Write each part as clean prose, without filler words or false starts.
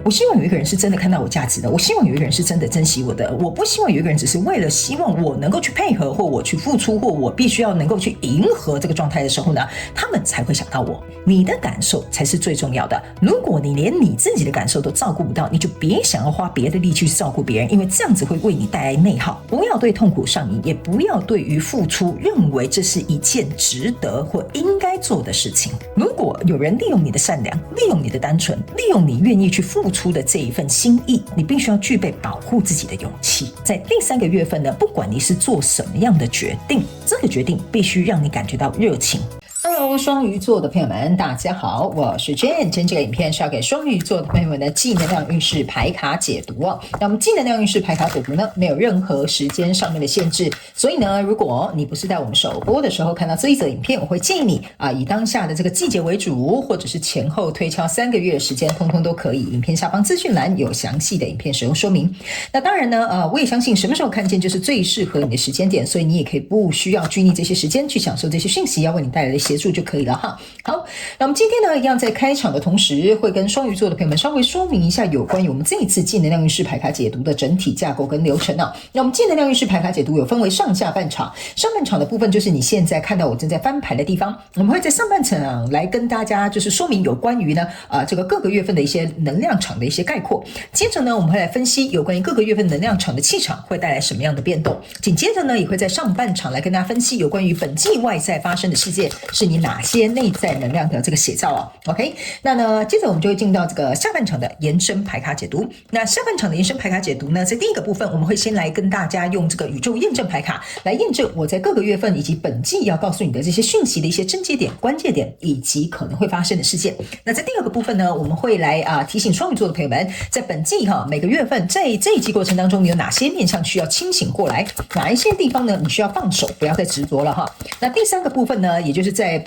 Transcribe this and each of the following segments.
我希望有一个人是真的看到我价值的，我希望有一个人是真的珍惜我的，我不希望有一个人只是为了希望我能够去配合，或我去付出，或我必须要能够去迎合这个状态的时候呢，他们才会想到我。你的感受才是最重要的。如果你连你自己的感受都照顾不到，你就别想要花别的力气去照顾别人，因为这样子会为你带来内耗。不要对痛苦上瘾，也不要对于付出认为这是一件值得或应该做的事情。如果有人利用你的善良，利用你的单纯，利用你愿意去付出的这一份心意，你必须要具备保护自己的勇气。在第3个月份呢，不管你是做什么样的决定，这个决定必须让你感觉到热情。Hello， 双鱼座的朋友们，大家好，我是 Jane。今天这个影片是要给双鱼座的朋友们的正能量运势牌卡解读哦。那我们正能量运势牌卡解读呢，没有任何时间上面的限制，所以呢，如果你不是在我们首播的时候看到这一则影片，我会建议你以当下的这个季节为主，或者是前后推敲3个月的时间，通通都可以。影片下方资讯栏有详细的影片使用说明。那当然呢，我也相信什么时候看见就是最适合你的时间点，所以你也可以不需要拘泥这些时间去享受这些讯息要为你带来的协助就可以了哈。好，那我们今天呢，一样在开场的同时，会跟双鱼座的朋友们稍微说明一下有关于我们这一次正能量运势牌卡解读的整体架构跟流程啊。那我们正能量运势牌卡解读有分为上下半场，上半场的部分就是你现在看到我正在翻牌的地方，我们会在上半场来跟大家就是说明有关于呢这个各个月份的一些能量场的一些概括。接着呢，我们会来分析有关于各个月份能量场的气场会带来什么样的变动。紧接着呢，也会在上半场来跟大家分析有关于本季外在发生的事件是你哪些内在能量的这个写照啊。OK， 那呢，接着我们就会进到这个下半场的延伸牌卡解读。那下半场的延伸牌卡解读呢，在第一个部分，我们会先来跟大家用这个宇宙验证牌卡来验证我在各个月份以及本季要告诉你的这些讯息的一些症结点、关键点以及可能会发生的事件。那在第二个部分呢，我们会来提醒双鱼座的朋友们，在本季每个月份在这一季过程当中，你有哪些面向需要清醒过来，哪一些地方呢你需要放手，不要再执着了哈。那第3个部分呢，也就是在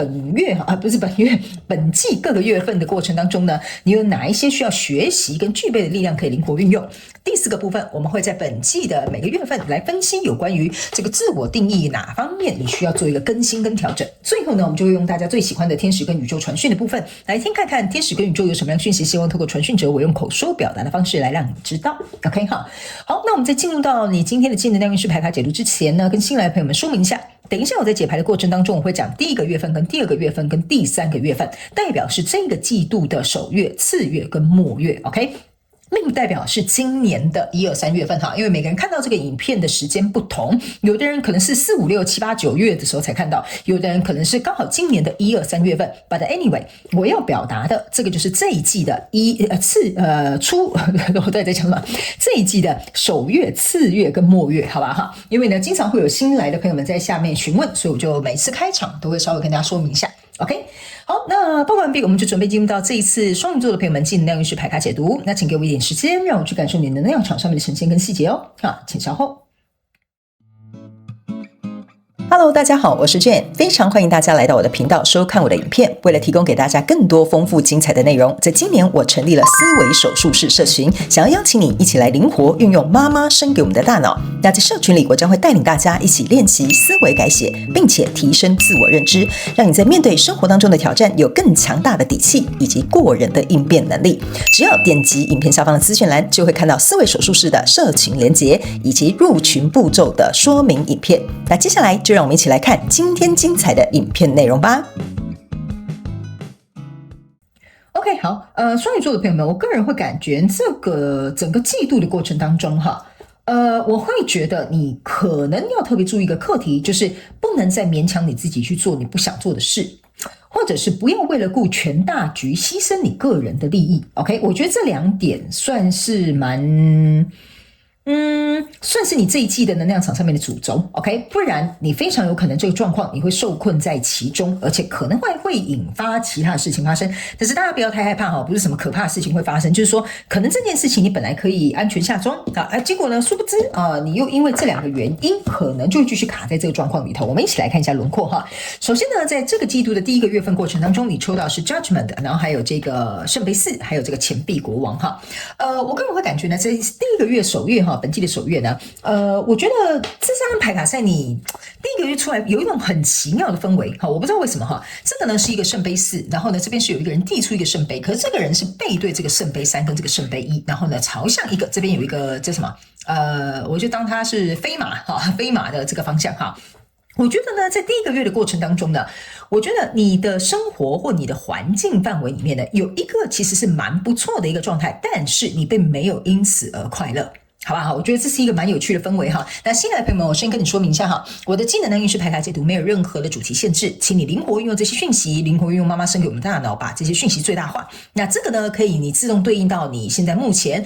本季各个月份的过程当中呢，你有哪一些需要学习跟具备的力量可以灵活运用。第4个部分，我们会在本季的每个月份来分析有关于这个自我定义哪方面你需要做一个更新跟调整。最后呢，我们就会用大家最喜欢的天使跟宇宙传讯的部分来听看看天使跟宇宙有什么样的讯息，希望透过传讯者我用口说表达的方式来让你知道。 OK 好，那我们在进入到你今天的正能量运势牌卡解读之前呢，跟新来的朋友们说明一下，等一下我在解牌的过程当中，我会讲第1个月份跟第2个月份跟第3个月份，代表是这个季度的首月、次月跟末月。 OK，并不代表是今年的1、2、3月份哈，因为每个人看到这个影片的时间不同，有的人可能是4、5、6、7、8、9月的时候才看到，有的人可能是刚好今年的1、2、3月份。But anyway， 我要表达的这个就是这一季的我在讲什么？这一季的首月、次月跟末月，好吧哈？因为呢，经常会有新来的朋友们在下面询问，所以我就每次开场都会稍微跟大家说明一下。OK， 好，那报告完毕，我们就准备进入到这一次双鱼座的朋友们正能量运势牌卡解读。那请给我一点时间，让我去感受你的能量场上面的呈现跟细节哦。请稍后。Hello， 大家好，我是 Jane， 非常欢迎大家来到我的频道收看我的影片。为了提供给大家更多丰富精彩的内容，在今年我成立了思维手术室社群，想要邀请你一起来灵活运用妈妈生给我们的大脑。那在社群里，我将会带领大家一起练习思维改写，并且提升自我认知，让你在面对生活当中的挑战有更强大的底气以及过人的应变能力。只要点击影片下方的资讯栏，就会看到思维手术室的社群连结以及入群步骤的说明影片。那接下来就让我们一起来看今天精彩的影片内容吧。OK， 好，双鱼座的朋友们，我个人会感觉这个整个季度的过程当中我会觉得你可能要特别注意一个课题，就是不能再勉强你自己去做你不想做的事，或者是不要为了顾全大局牺牲你个人的利益。 OK， 我觉得这2点算是算是你这一季的能量场上面的主轴 ，OK， 不然你非常有可能这个状况你会受困在其中，而且可能会引发其他的事情发生。但是大家不要太害怕不是什么可怕的事情会发生，就是说可能这件事情你本来可以安全下庄结果呢，殊不知你又因为这2个原因，可能就会继续卡在这个状况里头。我们一起来看一下轮廓哈。首先呢，在这个季度的第1个月份过程当中，你抽到是 Judgment， 然后还有这个圣杯4，还有这个钱币国王哈。我个人会感觉呢，这第一个月首月哈，本季的首月呢，我觉得这张牌卡在你第一个月出来有一种很奇妙的氛围哈，我不知道为什么哈，这个呢是一个圣杯4，然后呢这边是有一个人递出一个圣杯，可是这个人是背对这个圣杯3跟这个圣杯1，然后呢朝向一个这边有一个叫什么我就当它是飞马哈，飞马的这个方向哈。我觉得呢，在第一个月的过程当中呢，我觉得你的生活或你的环境范围里面呢，有一个其实是蛮不错的一个状态，但是你并没有因此而快乐。好不好？我觉得这是一个蛮有趣的氛围哈。那新来的朋友们，我先跟你说明一下哈，我的技能运势牌卡解读没有任何的主题限制，请你灵活运用这些讯息，灵活运用妈妈生给我们的大脑，把这些讯息最大化。那这个呢，可以你自动对应到你现在目前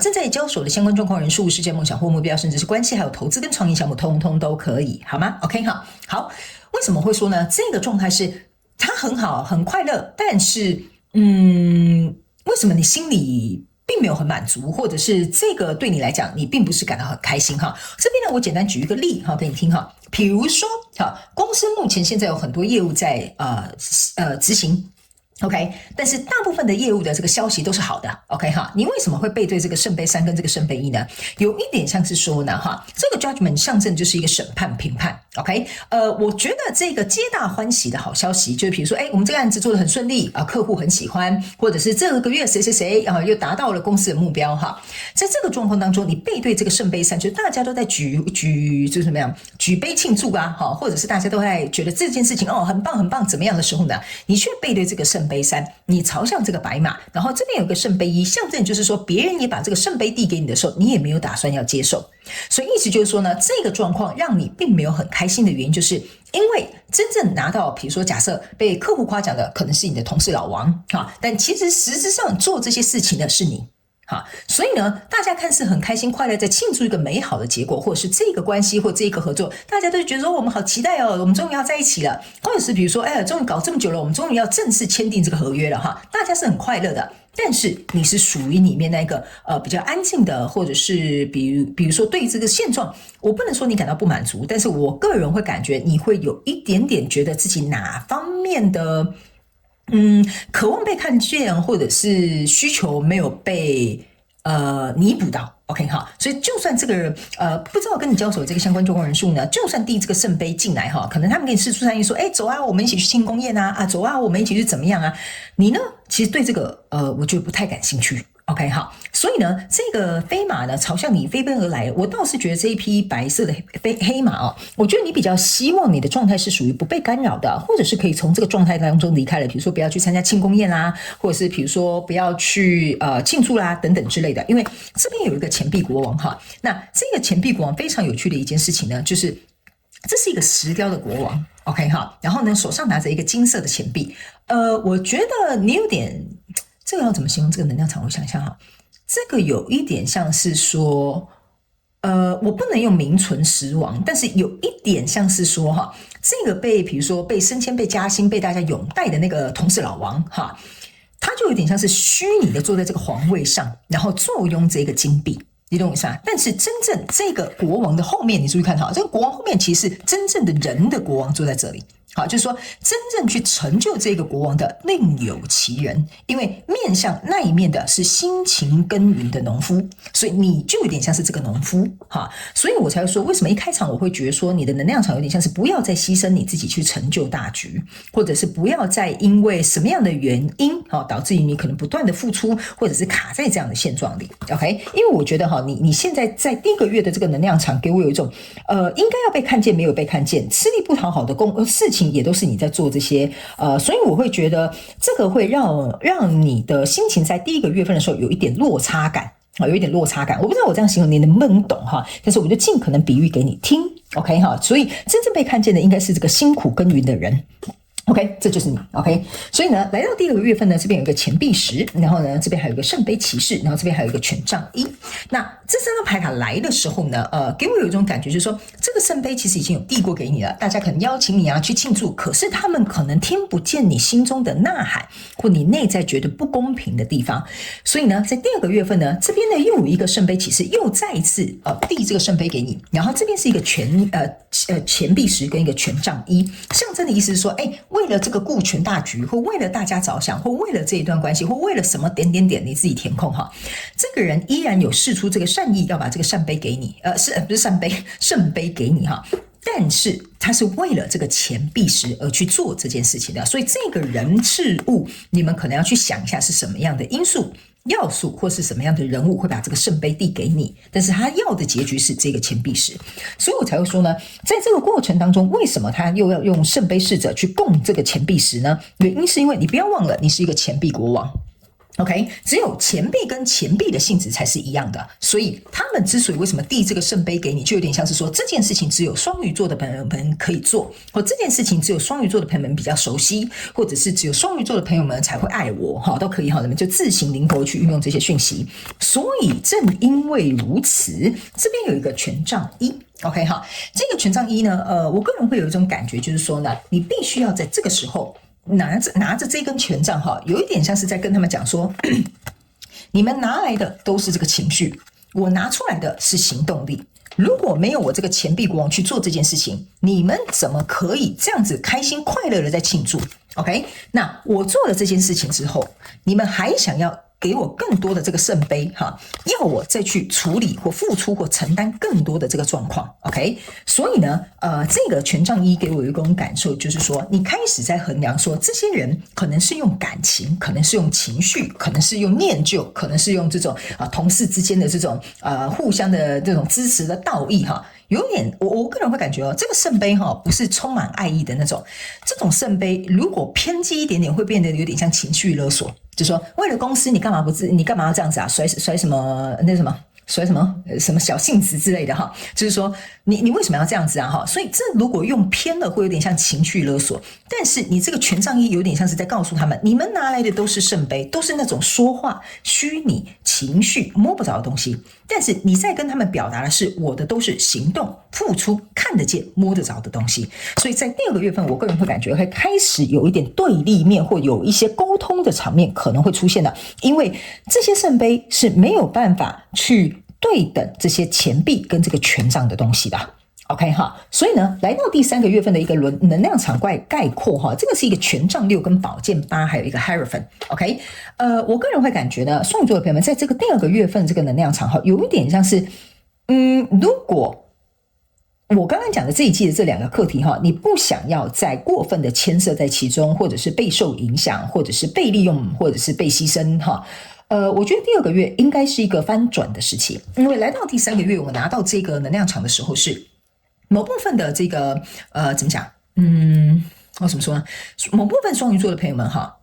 正在交手的相关状况、人数、事件、梦想或目标，甚至是关系，还有投资跟创业项目，通通都可以，好吗 ？OK 哈，好。为什么会说呢？这个状态是它很好，很快乐，但是为什么你心里并没有很满足，或者是这个对你来讲你并不是感到很开心哈？这边呢，我简单举一个例哈给你听哈。比如说公司目前现在有很多业务在执行。OK， 但是大部分的业务的这个消息都是好的 ，OK 哈，你为什么会背对这个圣杯3跟这个圣杯1呢？有一点像是说呢，这个 judgment 象征就是一个审判评判 ，OK， 我觉得这个皆大欢喜的好消息，就是比如说，我们这个案子做得很顺利啊，客户很喜欢，或者是这个月谁谁谁又达到了公司的目标哈，在这个状况当中，你背对这个圣杯3，就是大家都在就是怎么样举杯庆祝啊，或者是大家都在觉得这件事情很棒很棒怎么样的时候呢，你却背对这个圣杯3，你朝向这个白马，然后这边有个圣杯1，象征就是说别人也把这个圣杯递给你的时候，你也没有打算要接受，所以意思就是说呢，这个状况让你并没有很开心的原因，就是因为真正拿到，比如说假设被客户夸奖的可能是你的同事老王但其实实质上做这些事情的是你。所以呢，大家看似很开心快乐，在庆祝一个美好的结果，或者是这个关系或这个合作，大家都觉得说我们好期待哦，我们终于要在一起了，或者是比如说终于搞这么久了，我们终于要正式签订这个合约了大家是很快乐的。但是你是属于里面那个比较安静的，或者是比如说对这个现状，我不能说你感到不满足，但是我个人会感觉你会有一点点觉得自己哪方面的渴望被看见，或者是需求没有被弥补到 ，OK 哈，所以就算这个人不知道跟你交手的这个相关状况人数呢，就算递这个圣杯进来可能他们给你释出善意说，走啊，我们一起去庆功宴啊，走啊，我们一起去怎么样啊？你呢，其实对这个我觉得不太感兴趣。OK 好，所以呢，这个飞马呢朝向你飞奔而来，我倒是觉得这一匹白色的黑马我觉得你比较希望你的状态是属于不被干扰的，或者是可以从这个状态当中离开了，比如说不要去参加庆功宴啦，或者是比如说不要去庆祝啦等等之类的，因为这边有一个钱币国王那这个钱币国王非常有趣的一件事情呢，就是这是一个石雕的国王 ，OK 然后呢手上拿着一个金色的钱币，我觉得你有点。这个要怎么形容这个能量场？我想想这个有一点像是说，我不能用名存实亡，但是有一点像是说这个比如说被升迁、被加薪、被大家拥戴的那个同事老王他就有点像是虚拟的坐在这个皇位上，然后坐拥这个金币。你懂我意思但是真正这个国王的后面，你注意看这个国王后面其实是真正的人的国王坐在这里。就是说真正去成就这个国王的另有其人，因为面向那一面的是辛勤耕耘的农夫，所以你就有点像是这个农夫所以我才会说为什么一开场我会觉得说你的能量场有点像是不要再牺牲你自己去成就大局，或者是不要再因为什么样的原因导致于你可能不断的付出，或者是卡在这样的现状里 OK， 因为我觉得你现在在第一个月的这个能量场给我有一种应该要被看见没有被看见，吃力不讨好的事情也都是你在做这些所以我会觉得这个会让你的心情在第一个月份的时候有一点落差感有一点落差感，我不知道我这样形容你能不能懂但是我就尽可能比喻给你听 OK 所以真正被看见的应该是这个辛苦耕耘的人OK， 这就是你 OK， 所以呢，来到第二个月份呢，这边有一个钱币10，然后呢，这边还有一个圣杯骑士，然后这边还有一个权杖1。那这三张牌卡来的时候呢，给我有一种感觉，就是说这个圣杯其实已经有递过给你了，大家可能邀请你去庆祝，可是他们可能听不见你心中的呐喊，或你内在觉得不公平的地方。所以呢，在第二个月份呢，这边呢又有一个圣杯骑士，又再一次递这个圣杯给你，然后这边是一个钱币十跟一个权杖一，象征的意思是说，为了这个顾全大局，或为了大家着想，或为了这一段关系，或为了什么点点点，你自己填空哈。这个人依然有释出这个善意，要把这个圣杯给你，不是圣杯给你哈。但是他是为了这个钱币十而去做这件事情的，所以这个人事物，你们可能要去想一下是什么样的因素要素，或是什么样的人物会把这个圣杯递给你，但是他要的结局是这个钱币十，所以我才会说呢，在这个过程当中，为什么他又要用圣杯侍者去供这个钱币十呢？原因是因为你不要忘了，你是一个钱币国王。OK， 只有钱币跟钱币的性质才是一样的，所以他们之所以为什么递这个圣杯给你，就有点像是说这件事情只有双鱼座的朋友们可以做，或这件事情只有双鱼座的朋友们比较熟悉，或者是只有双鱼座的朋友们才会爱我，都可以哈，你们就自行灵活去运用这些讯息。所以正因为如此，这边有一个权杖一。OK 哈，这个权杖一呢，我个人会有一种感觉，就是说呢，你必须要在这个时候。拿着这根权杖哈，有一点像是在跟他们讲说，你们拿来的都是这个情绪，我拿出来的是行动力。如果没有我这个钱币国王去做这件事情，你们怎么可以这样子开心快乐的在庆祝 ？OK， 那我做了这件事情之后，你们还想要给我更多的这个圣杯哈，要我再去处理或付出或承担更多的这个状况 ，OK？ 所以呢，这个权杖一给我一种感受，就是说你开始在衡量说，这些人可能是用感情，可能是用情绪，可能是用念旧，可能是用这种同事之间的这种互相的这种支持的道义哈。有点，我个人会感觉这个圣杯不是充满爱意的那种，这种圣杯如果偏激一点点，会变得有点像情绪勒索，就说为了公司你干嘛要这样子啊，甩什么那什么。甩什么小性子之类的哈，就是说你为什么要这样子啊哈？所以这如果用偏了，会有点像情绪勒索。但是你这个权杖一有点像是在告诉他们，你们拿来的都是圣杯，都是那种说话虚拟、情绪摸不着的东西。但是你在跟他们表达的是，我的都是行动、付出、看得见、摸得着的东西。所以在第二个月份，我个人会感觉会开始有一点对立面，或有一些沟通的场面可能会出现的，因为这些圣杯是没有办法去对等这些钱币跟这个权杖的东西的。OK 哈，所以呢，来到第三个月份的一个能量场概括哈，这个是一个权杖六跟宝剑八，还有一个 Hierophant。OK， 我个人会感觉呢，双鱼座的朋友们在这个第二个月份这个能量场哈，有一点像是，如果我刚刚讲的这一季的这两个课题哈，你不想要再过分的牵涉在其中，或者是备受影响，或者是被利用，或者是被牺牲哈。我觉得第二个月应该是一个翻转的时期，因为来到第三个月，我拿到这个能量场的时候是。某部分的这个怎么讲？我怎么说呢？某部分双鱼座的朋友们哈，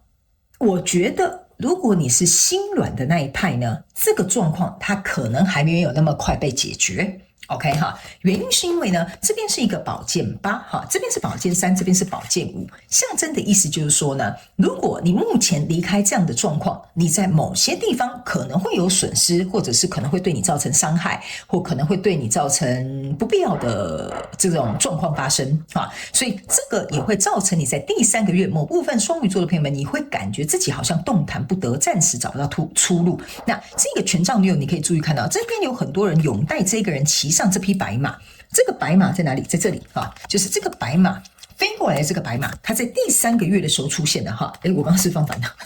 我觉得如果你是心软的那一派呢，这个状况它可能还没有那么快被解决。OK 哈，原因是因为呢，这边是一个宝剑八哈，这边是宝剑三，这边是宝剑五，象征的意思就是说呢，如果你目前离开这样的状况，你在某些地方可能会有损失，或者是可能会对你造成伤害，或可能会对你造成不必要的这种状况发生啊，所以这个也会造成你在第三个月某部分双鱼座的朋友们，你会感觉自己好像动弹不得，暂时找不到出路。那这个权杖六，你可以注意看到，这边有很多人拥戴这个人骑上这匹白马，这个白马在哪里？在这里啊，就是这个白马飞过来的这个白马，它在第三个月的时候出现的哈。我刚刚是放反了，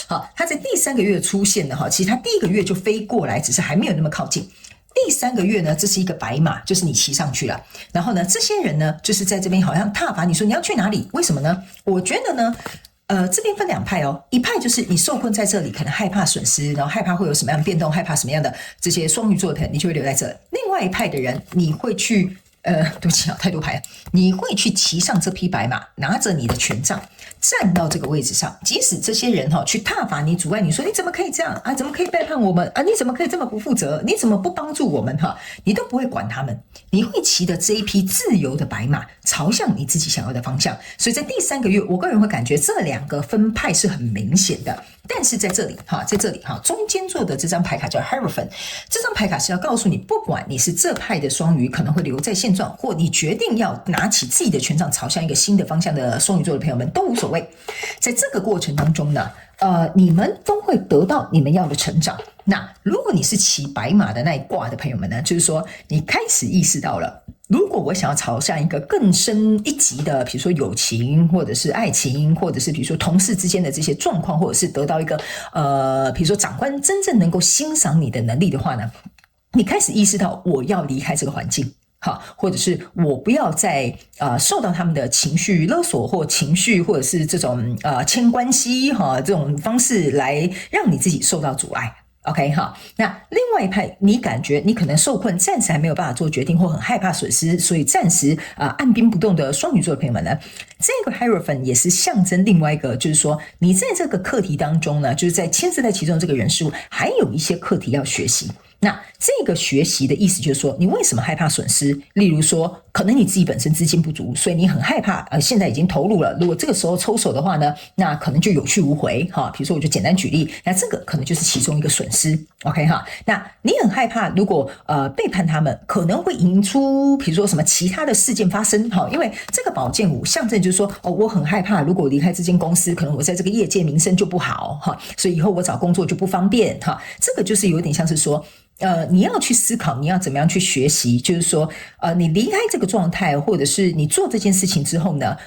好，它在第三个月出现的哈，其实它第一个月就飞过来，只是还没有那么靠近。第三个月呢，这是一个白马，就是你骑上去了。然后呢，这些人呢，就是在这边好像挞伐你说你要去哪里？为什么呢？我觉得呢。这边分两派哦，一派就是你受困在这里，可能害怕损失，然后害怕会有什么样的变动，害怕什么样的这些双鱼座的朋友，你就会留在这。另外一派的人，你会去对不起啊，太多牌了，你会去骑上这匹白马，拿着你的权杖，站到这个位置上。即使这些人去挞伐你、阻碍你，说你怎么可以这样啊？怎么可以背叛我们啊？你怎么可以这么不负责？你怎么不帮助我们你都不会管他们，你会骑的这一匹自由的白马，朝向你自己想要的方向。所以在第三个月，我个人会感觉这两个分派是很明显的。但是在这里中间做的这张牌卡叫 Hierophant， 这张牌卡是要告诉你，不管你是这派的双鱼可能会留在现状，或你决定要拿起自己的权杖朝向一个新的方向的双鱼座的朋友们都无所谓。在这个过程当中呢，你们都会得到你们要的成长。那如果你是骑白马的那一挂的朋友们呢，就是说你开始意识到了，如果我想要朝向一个更深一级的，比如说友情，或者是爱情，或者是比如说同事之间的这些状况，或者是得到一个比如说长官真正能够欣赏你的能力的话呢，你开始意识到我要离开这个环境。好，或者是我不要再受到他们的情绪勒索或情绪，或者是这种牵关系这种方式来让你自己受到阻碍。OK 哈，那另外一派，你感觉你可能受困，暂时还没有办法做决定，或很害怕损失，所以暂时按兵不动的双鱼座的朋友们呢，这个 Hierophant 也是象征另外一个，就是说你在这个课题当中呢，就是在牵涉在其中这个人事物，还有一些课题要学习。那这个学习的意思就是说，你为什么害怕损失？例如说，可能你自己本身资金不足，所以你很害怕。现在已经投入了，如果这个时候抽手的话呢，那可能就有去无回哈。比如说，我就简单举例，那这个可能就是其中一个损失。OK 哈，那你很害怕，如果背叛他们，可能会引出比如说什么其他的事件发生哈。因为这个宝剑五象征就是说，我很害怕，如果离开这间公司，可能我在这个业界名声就不好哈，所以以后我找工作就不方便哈。这个就是有点像是说。你要去思考，你要怎么样去学习，就是说，你离开这个状态，或者是你做这件事情之后呢，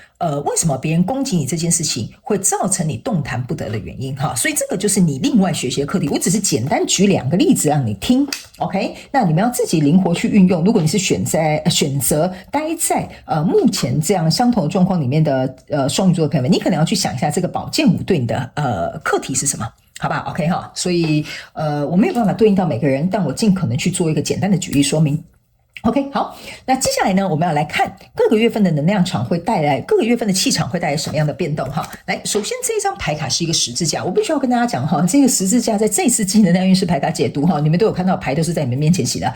为什么别人攻击你这件事情会造成你动弹不得的原因哈？所以这个就是你另外学习的课题。我只是简单举2个例子让你听 ，OK？ 那你们要自己灵活去运用。如果你是选择待在目前这样相同的状况里面的双鱼座的朋友们，你可能要去想一下这个宝剑五对你的课题是什么。好吧 ，OK 哈，所以我没有办法对应到每个人，但我尽可能去做一个简单的举例说明。OK， 好，那接下来呢，我们要来看各个月份的能量场会带来，各个月份的气场会带来什么样的变动哈。来，首先这一张牌卡是一个十字架，我必须要跟大家讲哈，这个十字架在这次季能量运势牌卡解读哈，你们都有看到牌都是在你们面前写的。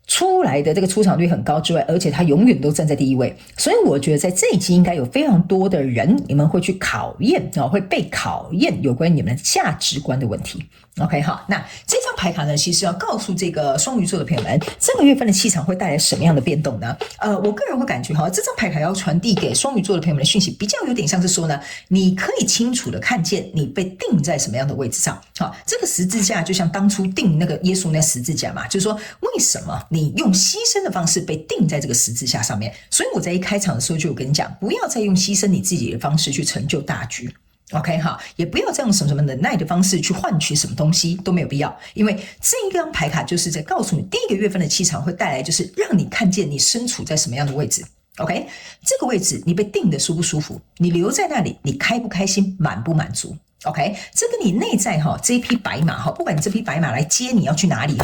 出来的这个出场率很高之外，而且他永远都站在第一位，所以我觉得在这一期应该有非常多的人，你们会去考验会被考验有关于你们价值观的问题。OK 好，那这张牌卡呢，其实要告诉这个双鱼座的朋友们，这个月份的气场会带来什么样的变动呢？我个人会感觉这张牌卡要传递给双鱼座的朋友们的讯息，比较有点像是说呢，你可以清楚的看见你被定在什么样的位置上。好，这个十字架就像当初定那个耶稣那十字架嘛，就是说为什么你用牺牲的方式被定在这个十字架上面？所以我在一开场的时候就有跟你讲，不要再用牺牲你自己的方式去成就大局。OK 哈，也不要再用什么忍耐的方式去换取什么东西，都没有必要。因为这一张牌卡就是在告诉你，第一个月份的气场会带来，就是让你看见你身处在什么样的位置。OK， 这个位置你被定的舒不舒服？你留在那里，你开不开心？满不满足？ OK， 这跟你内在这一匹白马不管你这匹白马来接你要去哪里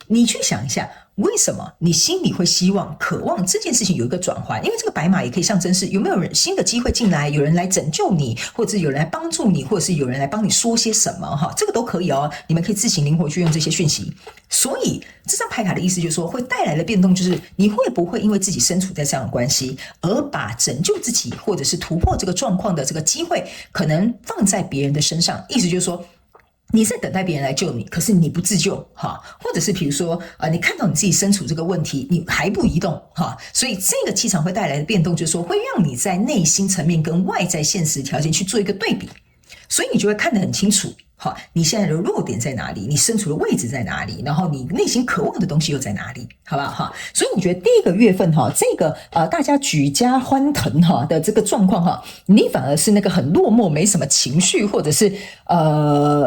你去想一下。为什么你心里会希望渴望这件事情有一个转换？因为这个白马也可以象征是有没有人新的机会进来，有人来拯救你，或者是有人来帮助你，或者是有人来帮你说些什么这个都可以你们可以自行灵活去用这些讯息。所以这张牌卡的意思就是说，会带来的变动就是你会不会因为自己身处在这样的关系，而把拯救自己或者是突破这个状况的这个机会可能放在别人的身上。意思就是说，你在等待别人来救你，可是你不自救或者是比如说你看到你自己身处这个问题，你还不移动所以这个气场会带来的变动就是说，会让你在内心层面跟外在现实条件去做一个对比，所以你就会看得很清楚你现在的弱点在哪里，你身处的位置在哪里，然后你内心渴望的东西又在哪里，好不好所以我觉得第一个月份这个大家举家欢腾的这个状况你反而是那个很落寞没什么情绪，或者是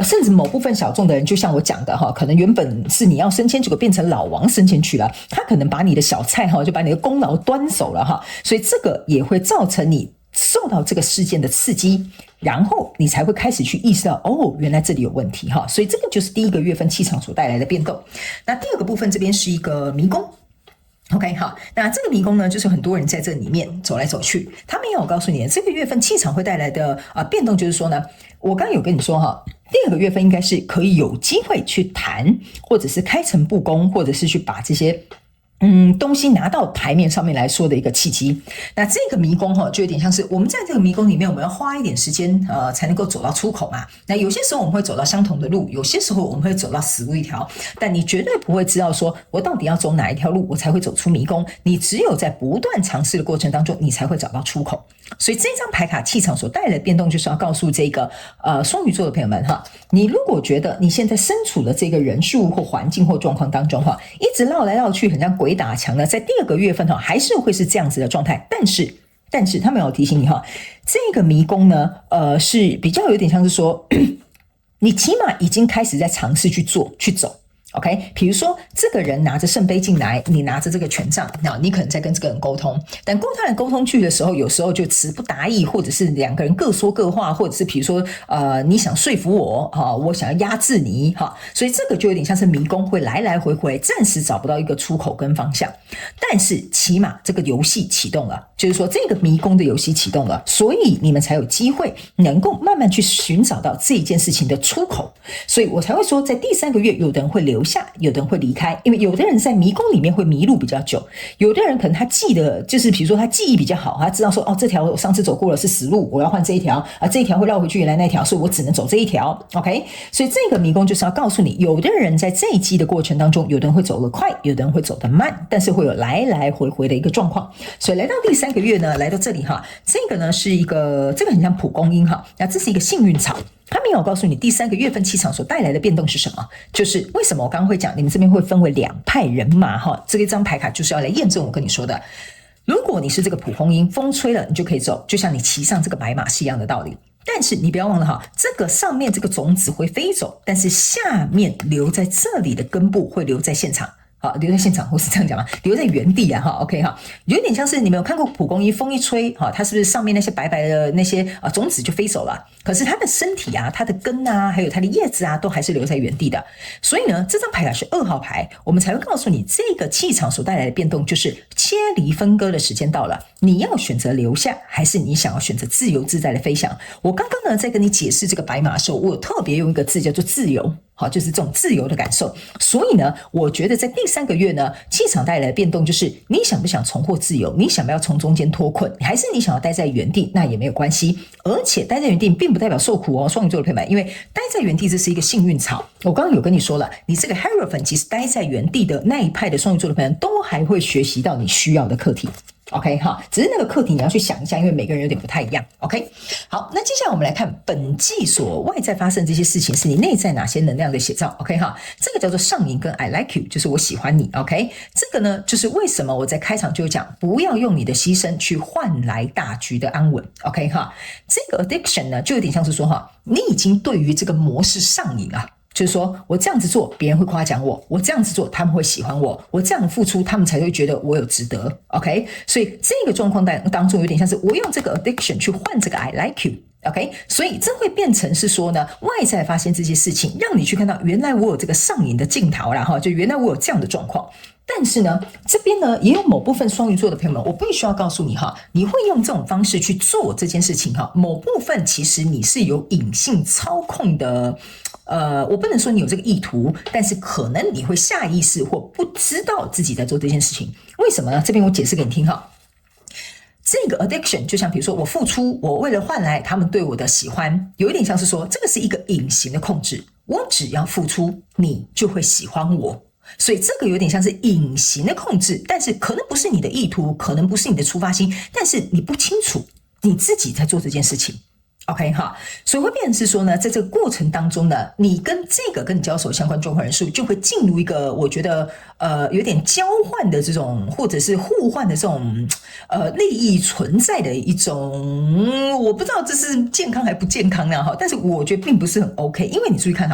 甚至某部分小众的人，就像我讲的可能原本是你要升迁，结果变成老王升迁去了，他可能把你的小菜就把你的功劳端走了所以这个也会造成你受到这个事件的刺激，然后你才会开始去意识到原来这里有问题所以这个就是第一个月份气场所带来的变动。那第二个部分这边是一个迷宫。OK 好，那这个迷宫呢，就是很多人在这里面走来走去。他们要我告诉你，这个月份气场会带来的变动，就是说呢，我刚刚有跟你说第二个月份应该是可以有机会去谈，或者是开诚布公，或者是去把这些东西拿到台面上面来说的一个契机。那这个迷宫就有点像是我们在这个迷宫里面，我们要花一点时间才能够走到出口嘛。那有些时候我们会走到相同的路，有些时候我们会走到死路一条，但你绝对不会知道说我到底要走哪一条路我才会走出迷宫。你只有在不断尝试的过程当中，你才会找到出口。所以这张牌卡气场所带来的变动，就是要告诉这个双鱼座的朋友们你如果觉得你现在身处的这个人事物或环境或状况当中一直绕来绕去，很像鬼鬼打墙呢，在第2个月份还是会是这样子的状态，但是他们有提醒你这个迷宫呢，是比较有点像是说，你起码已经开始在尝试去做去走。OK， 比如说这个人拿着圣杯进来，你拿着这个权杖，那你可能在跟这个人沟通，但跟他人沟通去的时候，有时候就词不达意，或者是两个人各说各话，或者是比如说你想说服我我想要压制你所以这个就有点像是迷宫，会来来回回，暂时找不到一个出口跟方向。但是起码这个游戏启动了，就是说这个迷宫的游戏启动了，所以你们才有机会能够慢慢去寻找到这件事情的出口。所以我才会说，在第3个月，有的人会留下，有的人会离开，因为有的人在迷宫里面会迷路比较久，有的人可能他记得，就是比如说他记忆比较好，他知道说这条我上次走过了是死路，我要换这一条这一条会绕回去原来那条，所以我只能走这一条。OK， 所以这个迷宫就是要告诉你，有的人在这一季的过程当中，有的人会走得快，有的人会走得慢，但是会有来来回回的一个状况。所以来到第3个月呢，来到这里这个呢是一个，这个很像蒲公英那这是一个幸运草。他没有告诉你第3个月份气场所带来的变动是什么，就是为什么我刚刚会讲你们这边会分为2派人马这一张牌卡就是要来验证我跟你说的。如果你是这个蒲公英，风吹了你就可以走，就像你骑上这个白马是一样的道理。但是你不要忘了这个上面这个种子会飞走，但是下面留在这里的根部会留在现场。留在现场，或是这样讲吗？留在原地OK 有点像是你们有看过蒲公英，风一吹它是不是上面那些白白的那些种子就飞走了？可是它的身体它的根还有它的叶子都还是留在原地的。所以呢，这张牌卡是2号牌，我们才会告诉你这个气场所带来的变动，就是切离分割的时间到了，你要选择留下，还是你想要选择自由自在的飞翔？我刚刚呢在跟你解释这个白马的时候，我有特别用一个字叫做自由。就是这种自由的感受。所以呢，我觉得在第3个月呢，气场带来的变动就是你想不想重获自由，你想不要从中间脱困，还是你想要待在原地，那也没有关系。而且待在原地并不代表受苦双鱼座的朋友们，因为待在原地这是一个幸运草。我刚刚有跟你说了，你这个 Hierophant 其实待在原地的那一派的双鱼座的朋友都还会学习到你需要的课题。OK 只是那个课题你要去想一下，因为每个人有点不太一样。OK， 好，那接下来我们来看本季所外在发生这些事情是你内在哪些能量的写照。OK 这个叫做上瘾跟 I like you， 就是我喜欢你。OK， 这个呢就是为什么我在开场就讲不要用你的牺牲去换来大局的安稳。OK 这个 addiction 呢就有点像是说你已经对于这个模式上瘾了。就是说我这样子做别人会夸奖我，我这样子做他们会喜欢我，我这样付出他们才会觉得我有值得。 OK， 所以这个状况当中有点像是我用这个 addiction 去换这个 I like you。 OK， 所以这会变成是说呢，外在发现这些事情让你去看到原来我有这个上瘾的镜头啦，就原来我有这样的状况。但是呢，这边呢也有某部分双鱼座的朋友们，我必须要告诉你你会用这种方式去做这件事情某部分其实你是有隐性操控的。我不能说你有这个意图，但是可能你会下意识或不知道自己在做这件事情。为什么呢？这边我解释给你听这个 addiction 就像比如说我付出，我为了换来他们对我的喜欢，有一点像是说这个是一个隐形的控制，我只要付出你就会喜欢我。所以这个有点像是隐形的控制，但是可能不是你的意图，可能不是你的出发心，但是你不清楚你自己在做这件事情。OK 所以会变成是说呢，在这个过程当中呢，你跟这个跟你交手相关状况人数就会进入一个我觉得有点交换的这种，或者是互换的这种利益存在的一种，我不知道这是健康还不健康但是我觉得并不是很 OK。 因为你注意看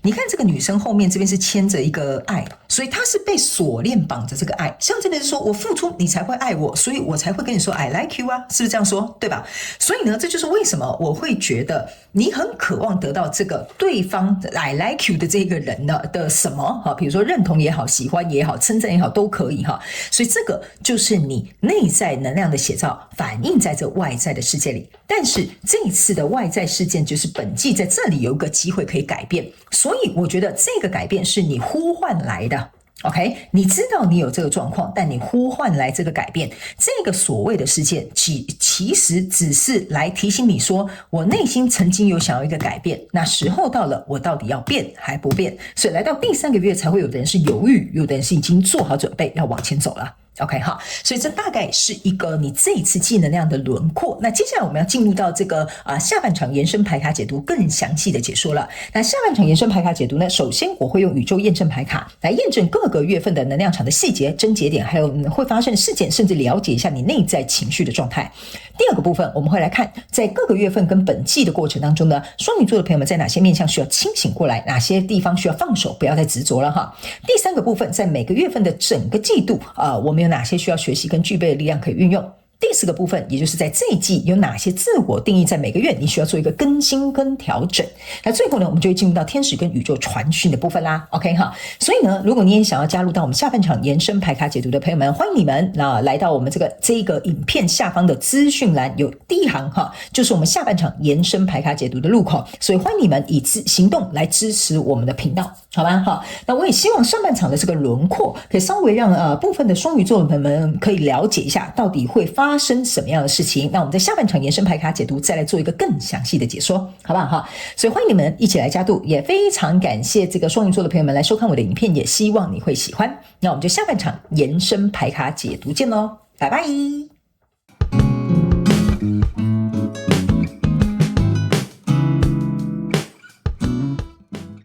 你看这个女生后面这边是牵着一个爱，所以她是被锁链绑着这个爱，像这边是说我付出你才会爱我，所以我才会跟你说 I like you 是不是这样说，对吧？所以呢，这就是为什么我会觉得你很渴望得到这个对方 I like you 的这个人的什么比如说认同也好，喜欢也好，称赞也好，都可以所以这个就是你内在能量的写照，反映在这外在的世界里。但是这一次的外在事件就是本季在这里有一个机会可以改变，所以我觉得这个改变是你呼唤来的。OK， 你知道你有这个状况，但你呼唤来这个改变，这个所谓的事件其实只是来提醒你说，我内心曾经有想要一个改变，那时候到了，我到底要变还不变？所以来到第3个月才会有的人是犹豫，有的人是已经做好准备要往前走了。OK 哈，所以这大概是一个你这一次技能量的轮廓。那接下来我们要进入到这个下半场延伸牌卡解读更详细的解说了。那下半场延伸牌卡解读呢，首先我会用宇宙验证牌卡来验证各个月份的能量场的细节、症结点，还有会发生的事件，甚至了解一下你内在情绪的状态。第二个部分，我们会来看在各个月份跟本季的过程当中呢，双鱼座的朋友们在哪些面向需要清醒过来，哪些地方需要放手，不要再执着了哈。第三个部分，在每个月份的整个季度我们有哪些需要学习跟具备的力量可以运用。第四个部分，也就是在这一季有哪些自我定义，在每个月你需要做一个更新跟调整。那最后呢，我们就会进入到天使跟宇宙传讯的部分啦。OK 哈，所以呢，如果你也想要加入到我们下半场延伸牌卡解读的朋友们，欢迎你们来到我们这个影片下方的资讯栏，有第一行哈，就是我们下半场延伸牌卡解读的入口。所以欢迎你们以行动来支持我们的频道，好吧？哈，那我也希望上半场的这个轮廓可以稍微让部分的双鱼座的朋友们可以了解一下，到底会发生什么样的事情。那我们在下半场延伸牌卡解读再来做一个更详细的解说，好不好哈？所以欢迎你们一起来加入，也非常感谢这个双鱼座的朋友们来收看我的影片，也希望你会喜欢。那我们就下半场延伸牌卡解读见咯，拜拜。